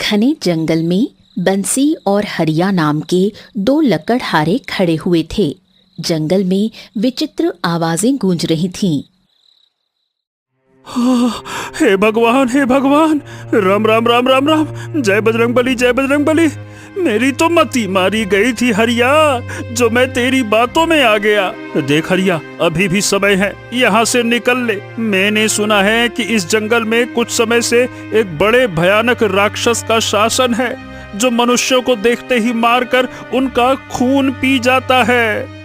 घने जंगल में बंसी और हरिया नाम के दो लकड़हारे खड़े हुए थे। जंगल में विचित्र आवाजें गूंज रही थीं। हे भगवान, हे भगवान, राम राम राम राम राम, जय बजरंगबली, जय बजरंगबली। मेरी तो मती मारी गई थी हरिया, जो मैं तेरी बातों में आ गया। देख हरिया, अभी भी समय है, यहाँ से निकल ले। मैंने सुना है कि इस जंगल में कुछ समय से एक बड़े भयानक राक्षस का शासन है, जो मनुष्यों को देखते ही मारकर उनका खून पी जाता है।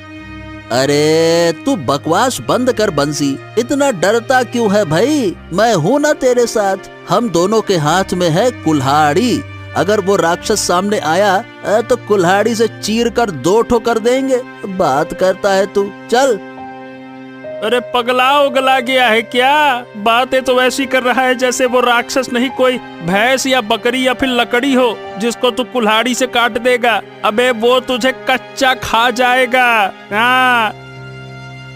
अरे तू बकवास बंद कर बंसी, इतना डरता क्यों है भाई? मैं हूँ ना तेरे साथ। हम दोनों के हाथ में है कुल्हाड़ी। अगर वो राक्षस सामने आया तो कुल्हाड़ी से चीर कर दो ठोकर देंगे। बात करता है तू, चल। अरे पगला उगला गया है क्या? बातें तो वैसी कर रहा है जैसे वो राक्षस नहीं कोई भैंस या बकरी या फिर लकड़ी हो, जिसको तू कुल्हाड़ी से काट देगा। अबे वो तुझे कच्चा खा जाएगा। हाँ।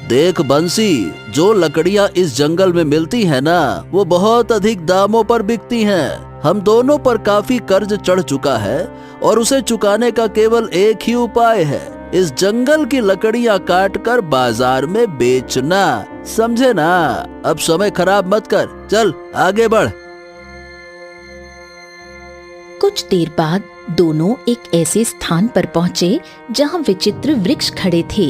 देख बंसी, जो लकड़ियाँ इस जंगल में मिलती है ना, वो बहुत अधिक दामों पर बिकती हैं। हम दोनों पर काफी कर्ज चढ़ चुका है और उसे चुकाने का केवल एक ही उपाय है, इस जंगल की लकड़ियाँ काट कर बाजार में बेचना। समझे ना? अब समय खराब मत कर, चल आगे बढ़। कुछ देर बाद दोनों एक ऐसे स्थान पर पहुंचे जहां विचित्र वृक्ष खड़े थे।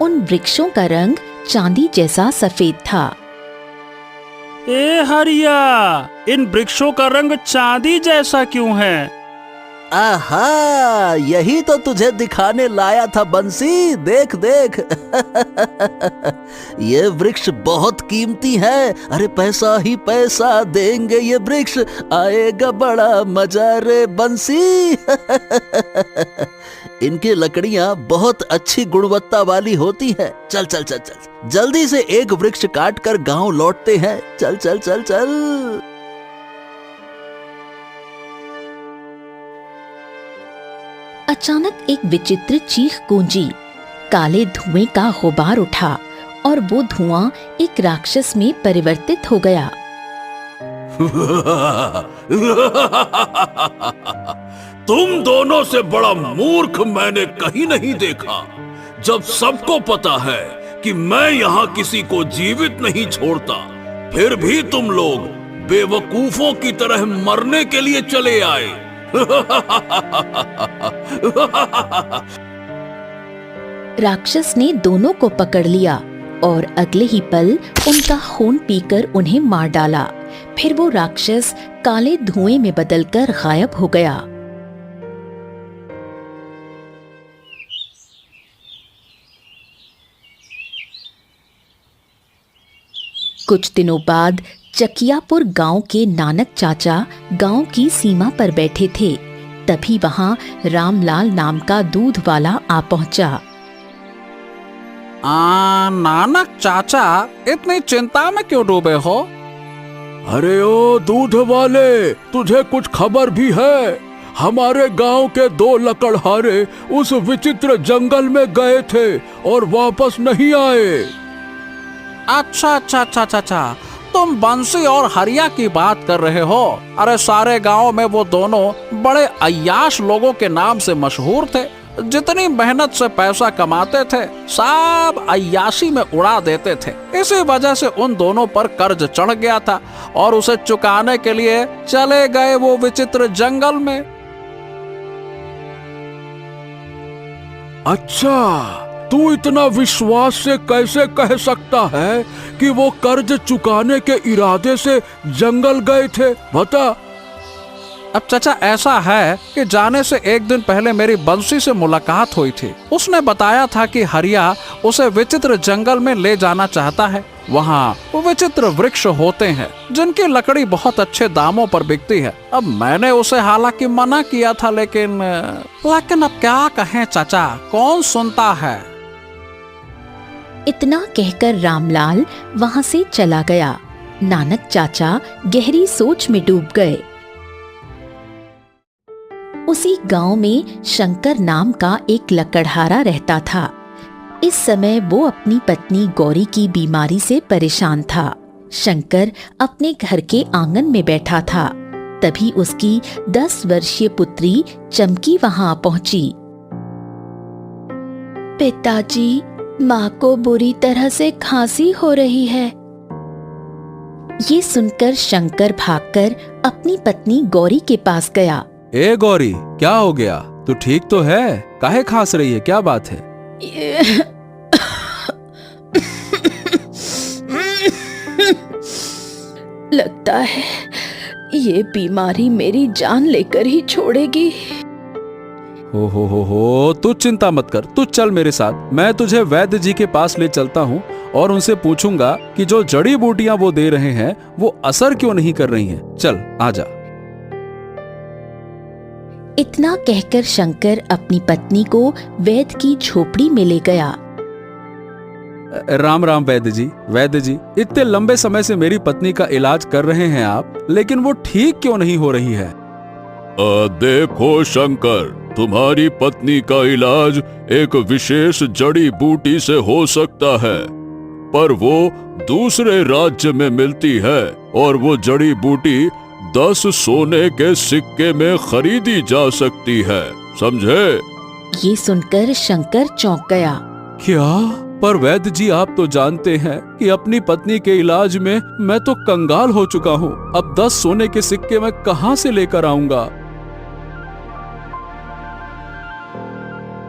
उन वृक्षों का रंग चांदी जैसा सफेद था। ए हरिया, इन वृक्षों का रंग चांदी जैसा क्यों है? आहा, यही तो तुझे दिखाने लाया था बंसी। देख देख ये वृक्ष बहुत कीमती है। अरे पैसा ही पैसा देंगे ये वृक्ष, आएगा बड़ा मजा रे बंसी। इनकी लकड़ियाँ बहुत अच्छी गुणवत्ता वाली होती हैं। चल चल चल चल, जल्दी से एक वृक्ष काट कर गांव लौटते हैं। चल चल चल चल। अचानक एक विचित्र चीख गूंजी। काले धुएं का गुबार उठा और वो धुआं एक राक्षस में परिवर्तित हो गया। तुम दोनों से बड़ा मूर्ख मैंने कहीं नहीं देखा। जब सबको पता है कि मैं यहाँ किसी को जीवित नहीं छोड़ता, फिर भी तुम लोग बेवकूफों की तरह मरने के लिए चले आए। राक्षस ने दोनों को पकड़ लिया और अगले ही पल उनका खून पीकर उन्हें मार डाला। फिर वो राक्षस काले धुएं में बदलकर गायब हो गया। कुछ दिनों बाद चकियापुर गांव के नानक चाचा गांव की सीमा पर बैठे थे। तभी वहां रामलाल नाम का दूध वाला आ पहुंचा। नानक चाचा, इतनी चिंता में क्यों डूबे हो? अरे ओ दूध वाले, तुझे कुछ खबर भी है? हमारे गांव के दो लकड़हारे उस विचित्र जंगल में गए थे और वापस नहीं आए। अच्छा अच्छा अच्छा अच्छा, तुम बंसी और हरिया की बात कर रहे हो। अरे सारे गांव में वो दोनों बड़े अय्याश लोगों के नाम से मशहूर थे। जितनी मेहनत से पैसा कमाते थे, सब अय्याशी में उड़ा देते थे। इसी वजह से उन दोनों पर कर्ज चढ़ गया था और उसे चुकाने के लिए चले गए वो विचित्र जंगल में। अच्छा, तू इतना विश्वास से कैसे कह सकता है कि वो कर्ज चुकाने के इरादे से जंगल गए थे? बता। अब चाचा ऐसा है कि जाने से एक दिन पहले मेरी बंसी से मुलाकात हुई थी। उसने बताया था कि हरिया उसे विचित्र जंगल में ले जाना चाहता है। वहाँ वो विचित्र वृक्ष होते हैं जिनकी लकड़ी बहुत अच्छे दामों पर बिकती है। अब मैंने उसे हालांकि मना किया था, लेकिन अब क्या कहें चाचा, कौन सुनता है। इतना कहकर रामलाल वहां से चला गया। नानक चाचा गहरी सोच में डूब गए। उसी गांव में शंकर नाम का एक लकड़हारा रहता था। इस समय वो अपनी पत्नी गौरी की बीमारी से परेशान था। शंकर अपने घर के आंगन में बैठा था। तभी उसकी 10 वर्षीय पुत्री चमकी वहां पहुंची। पिताजी, माँ को बुरी तरह से खांसी हो रही है। ये सुनकर शंकर भागकर अपनी पत्नी गौरी के पास गया। ए गौरी, क्या हो गया? तू ठीक तो है? काहे खांस रही है? क्या बात है? लगता है ये बीमारी मेरी जान लेकर ही छोड़ेगी। हो, तू चिंता मत कर, तू चल मेरे साथ। मैं तुझे वैद्य जी के पास ले चलता हूँ और उनसे पूछूंगा कि जो जड़ी बूटियां वो दे रहे हैं वो असर क्यों नहीं कर रही हैं। चल आजा। इतना कहकर शंकर अपनी पत्नी को वैद्य की झोपड़ी में ले गया। राम राम वैद्य जी, इतने लंबे समय से मेरी पत्नी का इलाज कर रहे हैं आप, लेकिन वो ठीक क्यों नहीं हो रही है? देखो शंकर, तुम्हारी पत्नी का इलाज एक विशेष जड़ी बूटी से हो सकता है, पर वो दूसरे राज्य में मिलती है और वो जड़ी बूटी 10 सोने के सिक्के में खरीदी जा सकती है, समझे? ये सुनकर शंकर चौंक गया। क्या? पर वैद्य जी, आप तो जानते हैं कि अपनी पत्नी के इलाज में मैं तो कंगाल हो चुका हूँ। अब 10 सोने के सिक्के मैं कहाँ से लेकर आऊंगा?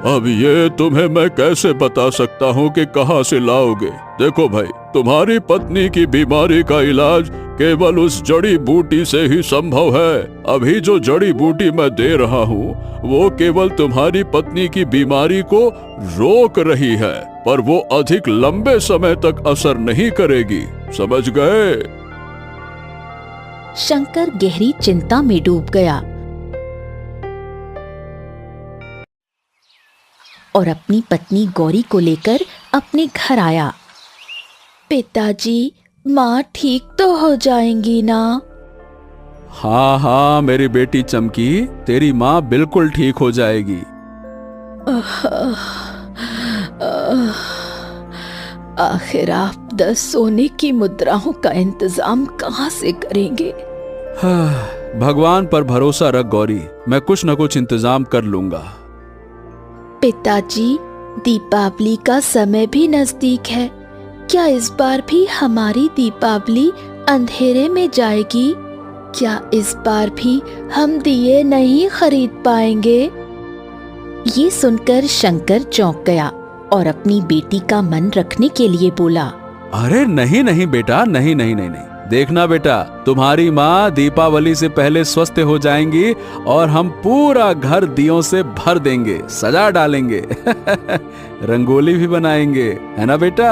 अब ये तुम्हें मैं कैसे बता सकता हूँ कि कहाँ से लाओगे? देखो भाई, तुम्हारी पत्नी की बीमारी का इलाज केवल उस जड़ी बूटी से ही संभव है। अभी जो जड़ी बूटी मैं दे रहा हूँ वो केवल तुम्हारी पत्नी की बीमारी को रोक रही है, पर वो अधिक लंबे समय तक असर नहीं करेगी, समझ गए? शंकर गहरी चिंता में डूब गया और अपनी पत्नी गौरी को लेकर अपने घर आया। पिताजी, माँ ठीक तो हो जाएंगी ना? हाँ, मेरी बेटी चमकी, तेरी माँ बिल्कुल ठीक हो जाएगी। आखिर आप 10 सोने की मुद्राओं का इंतजाम कहाँ से करेंगे? भगवान पर भरोसा रख गौरी, मैं कुछ न कुछ इंतजाम कर लूंगा। पिताजी, दीपावली का समय भी नजदीक है। क्या इस बार भी हमारी दीपावली अंधेरे में जाएगी? क्या इस बार भी हम दिए नहीं खरीद पाएंगे? ये सुनकर शंकर चौंक गया और अपनी बेटी का मन रखने के लिए बोला। अरे नहीं बेटा, नहीं। देखना बेटा, तुम्हारी माँ दीपावली से पहले स्वस्थ हो जाएंगी और हम पूरा घर दियों से भर देंगे, सजा डालेंगे, रंगोली भी बनाएंगे, है ना बेटा?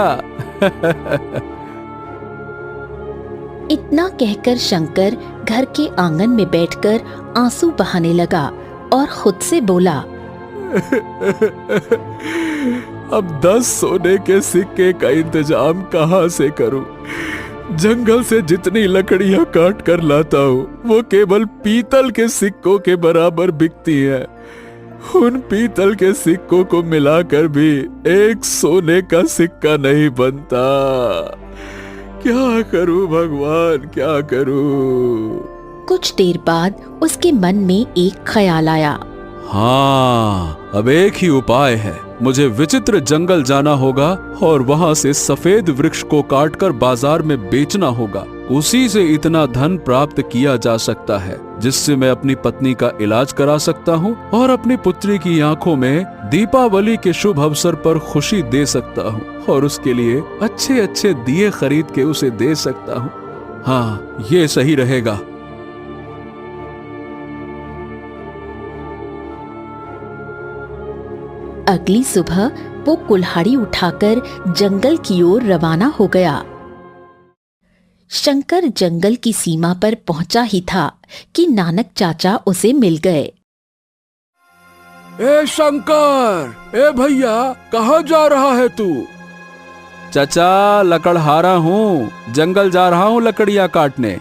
इतना कहकर शंकर घर के आंगन में बैठकर आंसू बहाने लगा और खुद से बोला, अब 10 सोने के सिक्के का इंतजाम कहाँ से करूं? जंगल से जितनी लकड़ियां काट कर लाता हूँ वो केवल पीतल के सिक्कों के बराबर बिकती है। उन पीतल के सिक्कों को मिलाकर भी एक सोने का सिक्का नहीं बनता। क्या करूं भगवान, क्या करूं? कुछ देर बाद उसके मन में एक ख्याल आया। हाँ, अब एक ही उपाय है। मुझे विचित्र जंगल जाना होगा और वहाँ से सफेद वृक्ष को काटकर बाजार में बेचना होगा। उसी से इतना धन प्राप्त किया जा सकता है जिससे मैं अपनी पत्नी का इलाज करा सकता हूँ और अपनी पुत्री की आंखों में दीपावली के शुभ अवसर पर खुशी दे सकता हूँ और उसके लिए अच्छे अच्छे दिए खरीद के उसे दे सकता हूँ। हाँ, ये सही रहेगा। अगली सुबह वो कुल्हाड़ी उठाकर जंगल की ओर रवाना हो गया। शंकर जंगल की सीमा पर पहुंचा ही था कि नानक चाचा उसे मिल गए। ए शंकर, ए भैया, कहाँ जा रहा है तू? चाचा, लकड़हारा हूँ, जंगल जा रहा हूँ लकड़ियाँ काटने।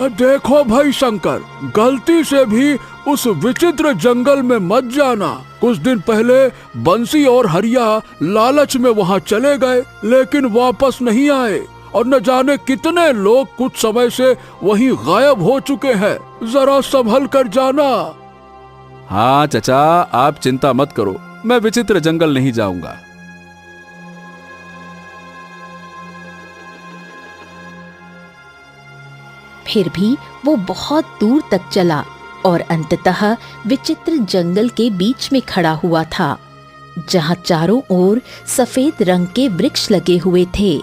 देखो भाई शंकर, गलती से भी उस विचित्र जंगल में मत जाना। कुछ दिन पहले बंसी और हरिया लालच में वहाँ चले गए लेकिन वापस नहीं आए और न जाने कितने लोग कुछ समय से वहीं गायब हो चुके हैं। जरा संभल कर जाना। हाँ चचा, आप चिंता मत करो, मैं विचित्र जंगल नहीं जाऊंगा। फिर भी वो बहुत दूर तक चला और अंततः विचित्र जंगल के बीच में खड़ा हुआ था, जहां चारों ओर सफेद रंग के वृक्ष लगे हुए थे।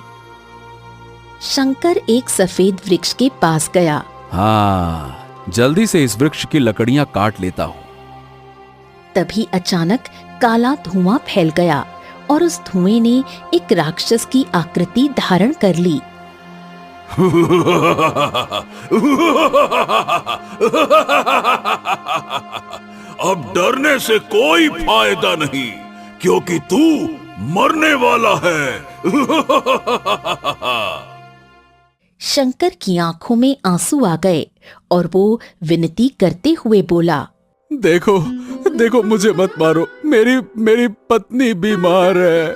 शंकर एक सफेद वृक्ष के पास गया। हाँ, जल्दी से इस वृक्ष की लकड़ियां काट लेता हूँ। तभी अचानक काला धुआं फैल गया और उस धुएं ने एक राक्षस की आकृति धारण कर ली। अब डरने से कोई फायदा नहीं, क्योंकि तू मरने वाला है। शंकर की आंखों में आंसू आ गए और वो विनती करते हुए बोला, देखो देखो, मुझे मत मारो। मेरी पत्नी बीमार है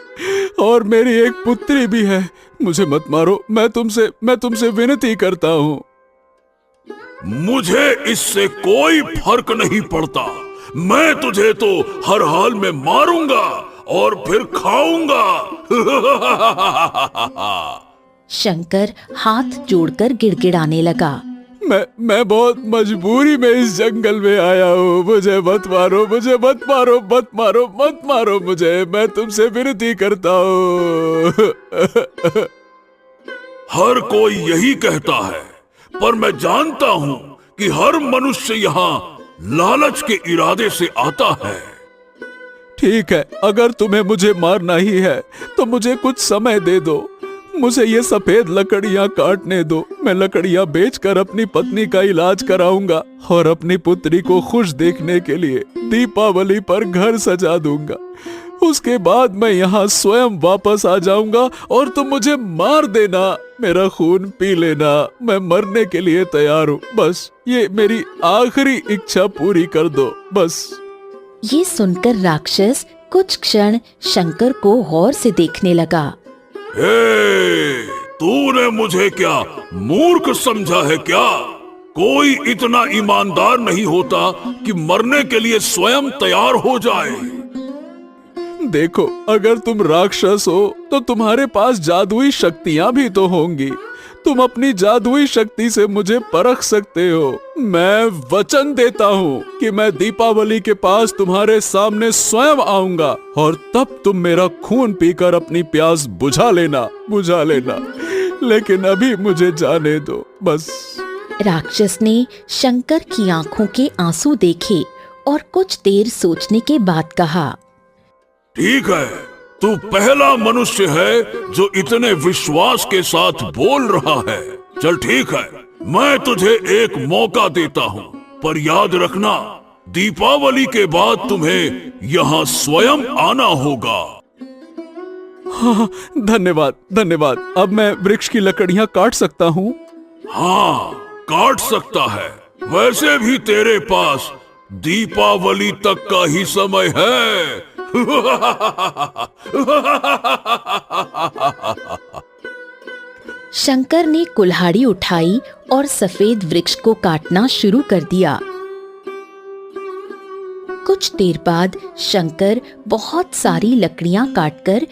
और मेरी एक पुत्री भी है। मुझे मत मारो, मैं तुमसे विनती करता हूँ। मुझे इससे कोई फर्क नहीं पड़ता। मैं तुझे तो हर हाल में मारूंगा और फिर खाऊंगा। शंकर हाथ जोड़कर गिड़गिड़ाने लगा, मैं बहुत मजबूरी में इस जंगल में आया हूँ। मुझे मत मारो, मुझे मत मारो, मत मारो, मत मारो मुझे। मैं तुमसे विनती करता हूँ। हर कोई यही कहता है, पर मैं जानता हूँ कि हर मनुष्य यहाँ लालच के इरादे से आता है। ठीक है, अगर तुम्हें मुझे मारना ही है तो मुझे कुछ समय दे दो। मुझे ये सफेद लकड़ियां काटने दो। मैं लकड़ियां बेचकर अपनी पत्नी का इलाज कराऊंगा और अपनी पुत्री को खुश देखने के लिए दीपावली पर घर सजा दूंगा। उसके बाद मैं यहाँ स्वयं वापस आ जाऊंगा और तुम मुझे मार देना, मेरा खून पी लेना। मैं मरने के लिए तैयार हूँ। बस ये मेरी आखिरी इच्छा पूरी कर दो, बस। ये सुनकर राक्षस कुछ क्षण शंकर को गौर से देखने लगा। तूने मुझे क्या मूर्ख समझा है क्या? कोई इतना ईमानदार नहीं होता कि मरने के लिए स्वयं तैयार हो जाए। देखो, अगर तुम राक्षस हो तो तुम्हारे पास जादुई शक्तियां भी तो होंगी। तुम अपनी जादुई शक्ति से मुझे परख सकते हो। मैं वचन देता हूँ कि मैं दीपावली के पास तुम्हारे सामने स्वयं आऊंगा और तब तुम मेरा खून पीकर अपनी प्यास बुझा लेना। लेकिन अभी मुझे जाने दो, बस। राक्षस ने शंकर की आंखों के आंसू देखे और कुछ देर सोचने के बाद कहा, ठीक है, तू पहला मनुष्य है जो इतने विश्वास के साथ बोल रहा है। चल ठीक है, मैं तुझे एक मौका देता हूँ, पर याद रखना, दीपावली के बाद तुम्हें यहाँ स्वयं आना होगा। हाँ, धन्यवाद। अब मैं वृक्ष की लकड़ियाँ काट सकता हूँ? हाँ, काट सकता है। वैसे भी तेरे पास दीपावली तक का ही समय है। शंकर ने कुल्हाड़ी उठाई और सफेद वृक्ष को काटना शुरू कर दिया। कुछ देर बाद शंकर बहुत सारी लकड़ियां काटकर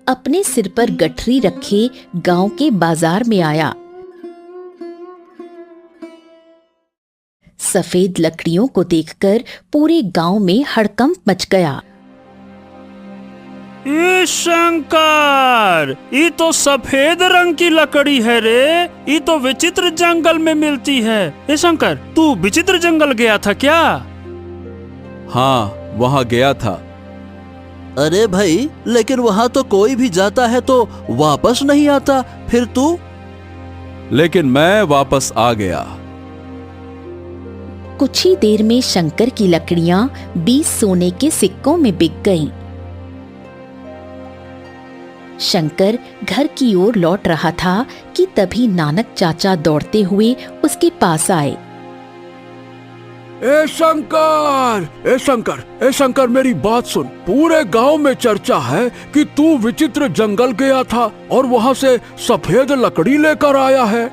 अपने सिर पर गठरी रखे गांव के बाजार में आया। सफेद लकड़ियों को देखकर पूरे गांव में हड़कंप मच गया। ये शंकर, ये तो सफेद रंग की लकड़ी है रे। ये तो विचित्र जंगल में मिलती है। ए शंकर, तू विचित्र जंगल गया था क्या? हाँ, वहाँ गया था। अरे भाई, लेकिन वहाँ तो कोई भी जाता है तो वापस नहीं आता, फिर तू? लेकिन मैं वापस आ गया। कुछ ही देर में शंकर की लकड़ियां 20 सोने के सिक्कों में बिक गईं। शंकर घर की ओर लौट रहा था कि तभी नानक चाचा दौड़ते हुए उसके पास आए। ए शंकर, ए शंकर, ए शंकर, मेरी बात सुन। पूरे गांव में चर्चा है कि तू विचित्र जंगल गया था और वहाँ से सफेद लकड़ी लेकर आया है।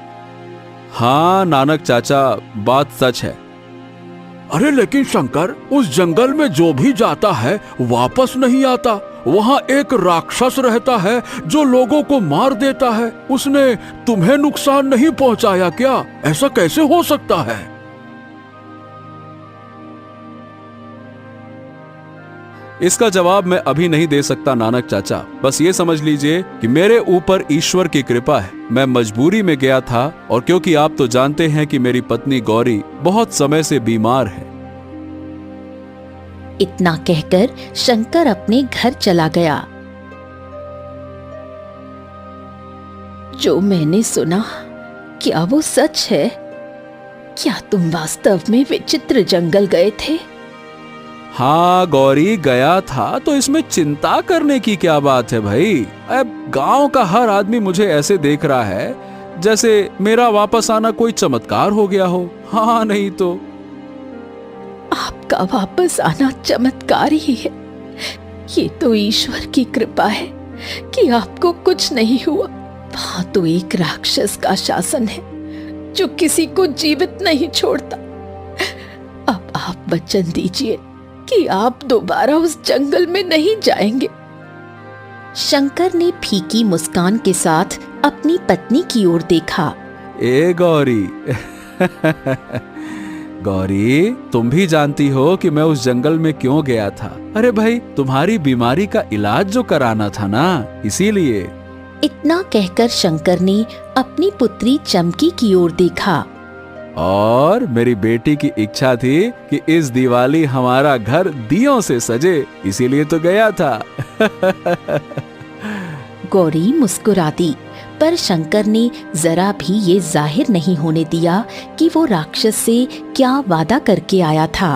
हाँ नानक चाचा, बात सच है। अरे लेकिन शंकर, उस जंगल में जो भी जाता है वापस नहीं आता। वहाँ एक राक्षस रहता है जो लोगों को मार देता है। उसने तुम्हें नुकसान नहीं पहुँचाया क्या? ऐसा कैसे हो सकता है? इसका जवाब मैं अभी नहीं दे सकता नानक चाचा। बस ये समझ लीजिए कि मेरे ऊपर ईश्वर की कृपा है। मैं मजबूरी में गया था, और क्योंकि आप तो जानते हैं कि मेरी पत्नी गौरी बहुत समय से बीमार है। इतना कहकर शंकर अपने घर चला गया। जो मैंने सुना, क्या वो सच है? क्या तुम वास्तव में विचित्र जंगल गए थे? हाँ गौरी, गया था, तो इसमें चिंता करने की क्या बात है भाई। अब गांव का हर आदमी मुझे ऐसे देख रहा है जैसे मेरा वापस आना कोई चमत्कार हो गया हो। हाँ नहीं तो। आपका वापस आना चमत्कार ही है। ये तो ईश्वर की कृपा है कि आपको कुछ नहीं हुआ। वहां तो एक राक्षस का शासन है जो किसी को जीवित नहीं छोड़ता। अब आप वचन दीजिए कि आप दोबारा उस जंगल में नहीं जाएंगे। शंकर ने फीकी मुस्कान के साथ अपनी पत्नी की ओर देखा। ए गौरी गौरी, तुम भी जानती हो कि मैं उस जंगल में क्यों गया था। अरे भाई, तुम्हारी बीमारी का इलाज जो कराना था ना, इसीलिए। इतना कहकर शंकर ने अपनी पुत्री चमकी की ओर देखा। और मेरी बेटी की इच्छा थी कि इस दिवाली हमारा घर दियों से सजे, इसीलिए तो गया था। गौरी मुस्कुराती, पर शंकर ने जरा भी ये जाहिर नहीं होने दिया कि वो राक्षस से क्या वादा करके आया था।